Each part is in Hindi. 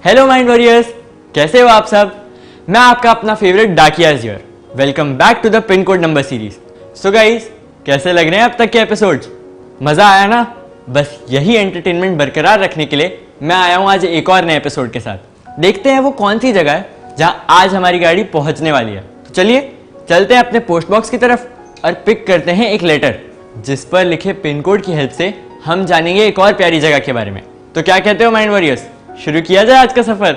हेलो माइंड वॉरियर्स, कैसे हो आप सब। मैं आपका अपना फेवरेट डाकिया जियर। Welcome back to the pin code number series. So guys, कैसे लग रहे हैं अब तक के एपिसोड्स? मजा आया ना? बस यही एंटरटेनमेंट बरकरार रखने के लिए मैं आया हूं आज एक और नए एपिसोड के साथ। देखते हैं वो कौन सी जगह है जहां आज हमारी गाड़ी पहुंचने वाली है। तो चलिए चलते हैं अपने पोस्ट बॉक्स की तरफ और पिक करते हैं एक लेटर जिस पर लिखे पिन कोड की हेल्प से हम जानेंगे एक और प्यारी जगह के बारे में। तो क्या कहते हो माइंड वॉरियर्स, शुरू किया जाए आज का सफर।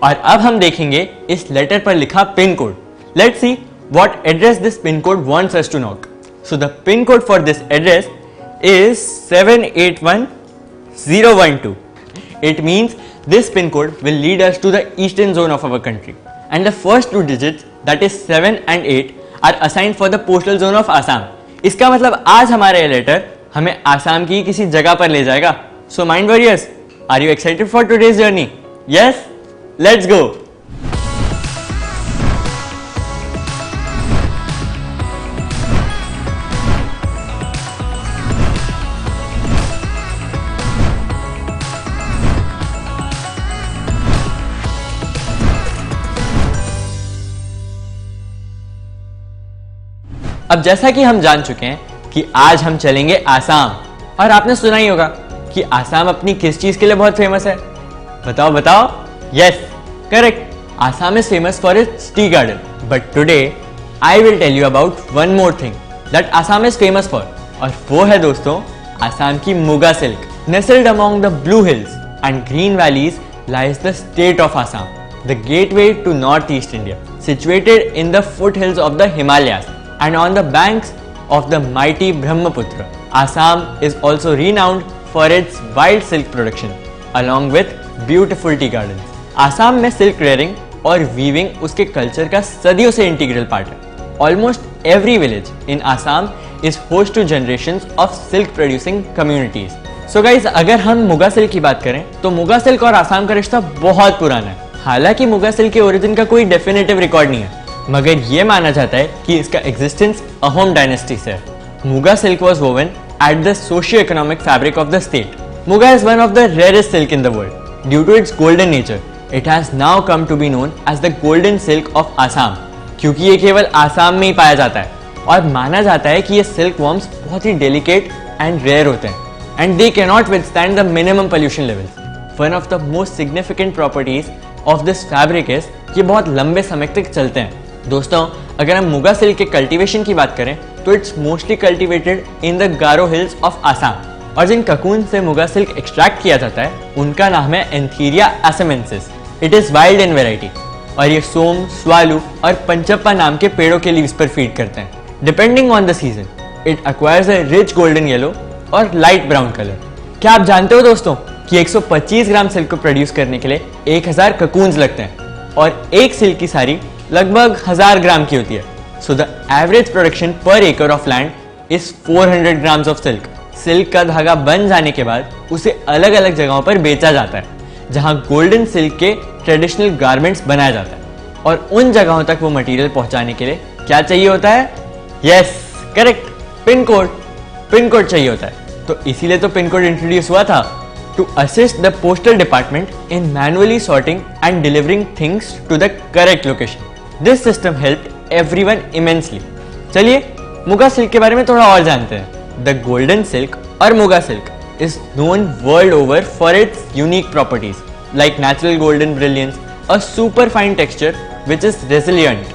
और अब हम देखेंगे इस लेटर पर लिखा pin code. Let's see what address this pin code wants us to knock. So the pin code for this address is 781012. It means this pin code will lead us to the eastern zone of our country, and the first two digits, that is 7 and 8, are assigned for the postal zone of Assam. इसका मतलब आज हमारा ये लेटर हमें आसाम की किसी जगह पर ले जाएगा। So mind warriors, are you excited for today's journey? Yes, let's go. अब जैसा कि हम जान चुके हैं कि आज हम चलेंगे आसाम, और आपने सुना ही होगा कि आसाम अपनी किस चीज के लिए बहुत फेमस है। बताओ बताओ। Yes, correct, Assam is famous for its tea garden. But today I will tell you about one more thing that Assam is famous for, और वो है दोस्तों आसाम की muga silk. Nestled among the blue hills and green valleys lies the state of Assam, the gateway to north east India, situated in the foot hills of the Himalayas and on the banks of the mighty Brahmaputra. Assam is also renowned for its wild silk production along with beautiful tea gardens. Assam में silk rearing और weaving उसके culture का सदियों से integral part है. Almost every village in Assam is host to generations of silk producing communities. So guys, अगर हम मुगा सिल्क की बात करें तो मुगा सिल्क और आसाम का रिश्ता बहुत पुराना है। हालांकि मुगा सिल्क के ओरिजिन का कोई डेफिनेटिव रिकॉर्ड नहीं है, मगर यह माना जाता है कि इसका एग्जिस्टेंस अहोम डायनेस्टी से है। Muga silk was woven at the socio economic fabric of the state. Muga is one of the rarest silk in the world due to its golden nature. It has now come to be known as the golden silk of Assam, क्योंकि ये केवल आसाम में ही पाया जाता है। और माना जाता है कि ये सिल्क वॉर्म्स बहुत ही डेलिकेट एंड रेयर होते हैं, and they cannot withstand the minimum pollution levels. One of the most significant properties of this fabric is ये बहुत लंबे समय तक चलते हैं। दोस्तों, अगर हम मुगा सिल्क के कल्टीवेशन की बात करें तो it's mostly cultivated in the Garo hills of Assam, और जिन ककून से मुगा सिल्क एक्सट्रैक्ट किया जाता है उनका नाम है antheraea assamensis. It is wild in variety, और ये सोम, स्वालू और पंचप्पा नाम के पेड़ों के लीव्स पर फीड करते हैं। Depending on the season it acquires a rich golden yellow और लाइट ब्राउन कलर। क्या आप जानते हो दोस्तों कि 125 ग्राम सिल्क को प्रोड्यूस करने के लिए 1000 ककून्स लगते हैं, और एक सिल्क की साड़ी लगभग 1000 ग्राम की होती है। सो द एवरेज प्रोडक्शन पर एकड़ of land is 400 grams of silk. Silk का धागा बन जाने के बाद उसे अलग अलग जगहों पर बेचा जाता है जहां गोल्डन सिल्क के ट्रेडिशनल गारमेंट्स बनाया जाता है, और उन जगहों तक वो मटेरियल पहुंचाने के लिए क्या चाहिए होता है? Yes, correct, pin code. Pin code चाहिए होता है। तो इसीलिए तो पिन कोड इंट्रोड्यूस हुआ था, to assist the postal department in manually sorting and delivering things to the correct location. This system helped everyone immensely. चलिए मुगा सिल्क के बारे में थोड़ा और जानते हैं। The golden silk or muga silk is known world over for its unique properties like natural golden brilliance, a super fine texture which is resilient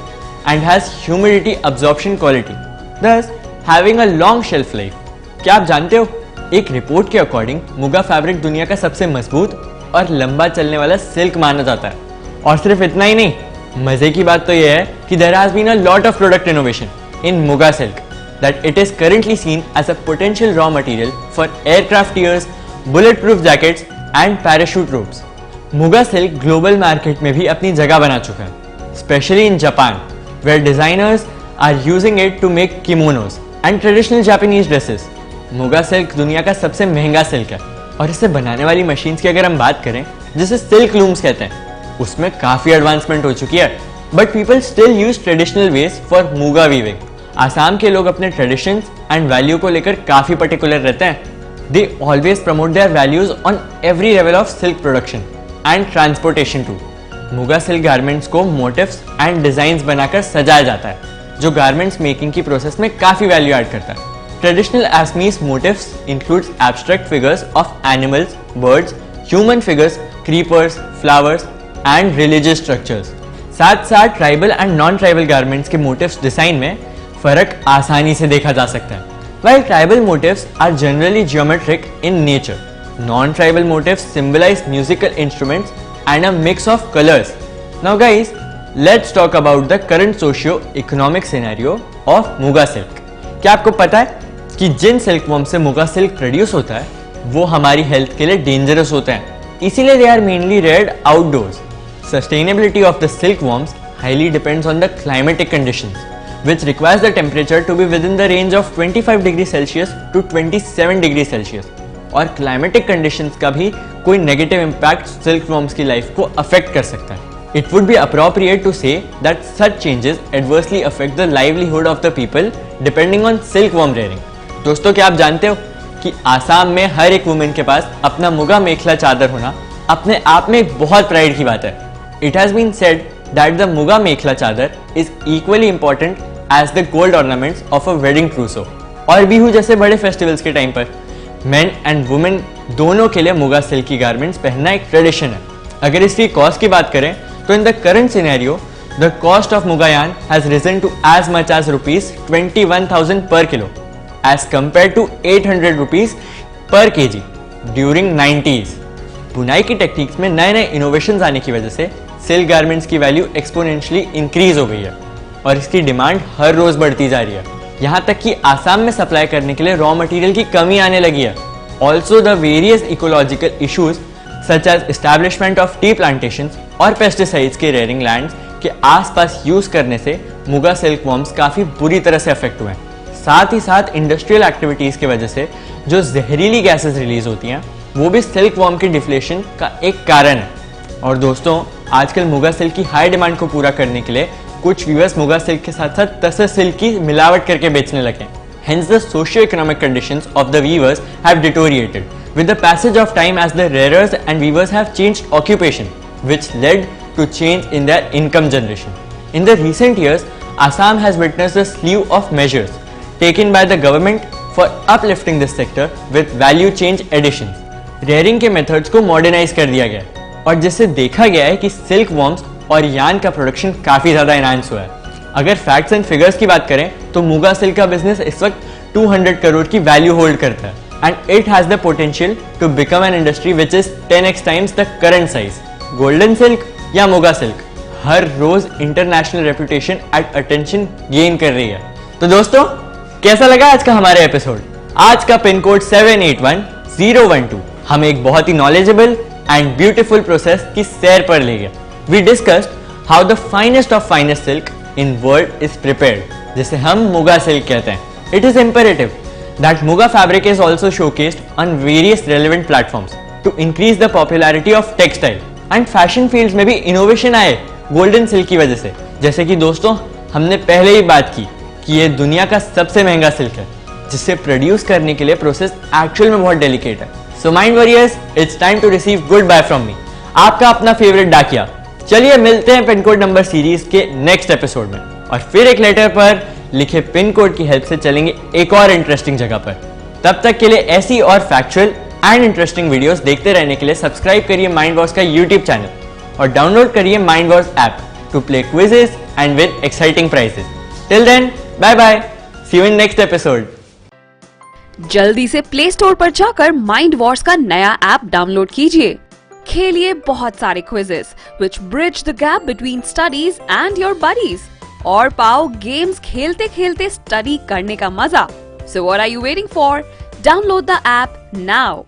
and has humidity absorption quality, thus having a long shelf life. क्या आप जानते हो एक रिपोर्ट के अकॉर्डिंग मुगा फैब्रिक दुनिया का सबसे मजबूत और लंबा चलने वाला सिल्क माना जाता है। और सिर्फ इतना ही नहीं, मजे की बात तो यह है कि there has been a lot of product innovation in muga silk that it is currently seen as a potential raw material for aircraft tyres, bullet proof jackets and parachute ropes. Muga silk global market में भी अपनी जगह बना चुका है, specially in Japan where designers are using it to make kimonos and traditional Japanese dresses. Muga silk दुनिया का सबसे महंगा सिल्क है, और इसे बनाने वाली मशीन्स की अगर हम बात करें जिसे सिल्क लूम्स कहते हैं, उसमें काफी एडवांसमेंट हो चुकी है। But people still use traditional ways for muga weaving. Assam के लोग अपने ट्रेडिशंस एंड वैल्यू को लेकर काफी पर्टिकुलर रहते हैं। They always promote their values on every level of silk production and transportation too. Muga silk garments को मोटिव्स एंड डिजाइन्स बनाकर सजाया जाता है, जो गारमेंट्स मेकिंग की प्रोसेस में काफी वैल्यू ऐड करता है। Traditional Assamese motifs includes abstract figures of animals, birds, human figures, creepers, flowers, and religious structures. साथ साथ tribal and non tribal garments के मोटिव्स डिजाइन में फर्क आसानी से देखा जा सकता है। While tribal motifs are generally geometric in nature, non-tribal motifs symbolize musical instruments and a mix of colors. Now guys, let's talk about the current socio-economic scenario of Muga silk. क्या आपको पता है कि जिन सिल्क वॉर्म से मुगा सिल्क प्रोड्यूस होता है वो हमारी हेल्थ के लिए डेंजरस होते हैं, इसीलिए they are mainly reared outdoors. Sustainability of the silk worms highly depends on the climatic conditions which requires the temperature to be within the range of 25 degree Celsius to 27 degree Celsius। और क्लाइमेटिक कंडीशंस का भी कोई नेगेटिव इम्पैक्ट सिल्क वॉर्म्स की लाइफ को अफेक्ट कर सकता है। It would be appropriate to say that such changes adversely affect the livelihood of the people depending on silkworm rearing। दोस्तों, क्या आप जानते हो कि आसाम में हर एक वुमेन के पास अपना मुगा मेखला चादर होना अपने आप में एक बहुत प्राइड की बात है। It has been said that the muga मेखला चादर is equally important as the gold ornaments of a wedding trousseau। और बिहू जैसे बड़े फेस्टिवल्स के टाइम पर मेन एंड वुमेन दोनों के लिए मुगा सिल्क की गारमेंट्स पहनना एक ट्रेडिशन है। अगर इसकी कॉस्ट की बात करें तो in the current scenario, the cost of muga yarn has risen to as much as rupees 21,000 per kilo, as compared to 800 rupees per kg during 90s। बुनाई की टेक्निक्स में नए नए इनोवेशंस आने की वजह से सिल्क गारमेंट्स की वैल्यू एक्सपोनेंशियली इंक्रीज हो गई है और इसकी डिमांड हर रोज बढ़ती जा रही है। यहाँ तक कि आसाम में सप्लाई करने के लिए रॉ मटेरियल की कमी आने लगी है। Also the various ecological issues such as establishment of tea plantations और पेस्टिसाइड्स के रेयरिंग लैंड्स के आसपास यूज करने से मुगा सिल्क वॉर्म्स काफी बुरी तरह से अफेक्ट हुए हैं। साथ ही साथ इंडस्ट्रियल एक्टिविटीज की वजह से जो जहरीली गैसेस रिलीज होती हैं वो भी सिल्क वॉर्म की डिफ्लेशन का एक कारण है। और दोस्तों, आजकल मुगा सिल्क की हाई डिमांड को पूरा करने के लिए कुछ व्यूअर्स मुगा सिल्क के साथ साथ तसर सिल्क की मिलावट करके बेचने लगे। Hence the socio-economic conditions of the weavers have deteriorated with the passage of time as the rearers and weavers have changed occupation, which led to change in their income generation. In the recent years, Assam has witnessed a slew of measures taken by the government for uplifting this sector with value change additions. Rearing के methods को modernize कर दिया गया और जिससे देखा गया है कि सिल्क वॉर्म्स और यार्न का प्रोडक्शन काफी ज्यादा एनहांस हुआ है। अगर फैक्ट्स एंड फिगर्स की बात करें तो मुगा सिल्क का बिजनेस इस वक्त 200 करोड़ की वैल्यू होल्ड करता है and it has the potential to become an industry which is 10x times the current size. Golden silk या मुगा सिल्क हर रोज international reputation and attention gain कर रही है। तो दोस्तों, कैसा लगा आज का हमारा एपिसोड? आज का पिन कोड 781012 हमें एक बहुत ही नॉलेजेबल एंड ब्यूटीफुल प्रोसेस की सैर पर ले गया। We discussed how the finest of finest silk in world is prepared, जिसे हम मुगा सिल्क कहते हैं। It is imperative that muga fabric is also showcased on various relevant platforms to increase the popularity of textile and fashion fields में भी innovation आए गोल्डन सिल्क की वजह से। जैसे कि दोस्तों, हमने पहले ही बात की कि ये दुनिया का सबसे महंगा सिल्क है जिसे प्रोड्यूस करने के लिए प्रोसेस एक्चुअल में बहुत डेलिकेट है। So mind warriors, it's time to receive good bye from me, आपका अपना फेवरेट डाकिया। चलिए मिलते हैं पिन कोड नंबर सीरीज के नेक्स्ट एपिसोड में और फिर एक लेटर पर लिखे पिन कोड की हेल्प से चलेंगे एक और इंटरेस्टिंग जगह पर। तब तक के लिए ऐसी और फैक्चुअल एंड इंटरेस्टिंग वीडियोस देखते रहने के लिए सब्सक्राइब करिए माइंड वॉर्स का यूट्यूब चैनल और डाउनलोड करिए mind wars app to play quizzes and win exciting prizes. Till then, bye bye, see you in next episode. जल्दी से प्ले स्टोर पर जाकर माइंड वॉर्स का नया ऐप डाउनलोड कीजिए। खेलिए बहुत सारे quizzes which bridge the gap between studies and your buddies और पाओ गेम्स खेलते खेलते स्टडी करने का मजा। So what are you waiting for? Download the app now.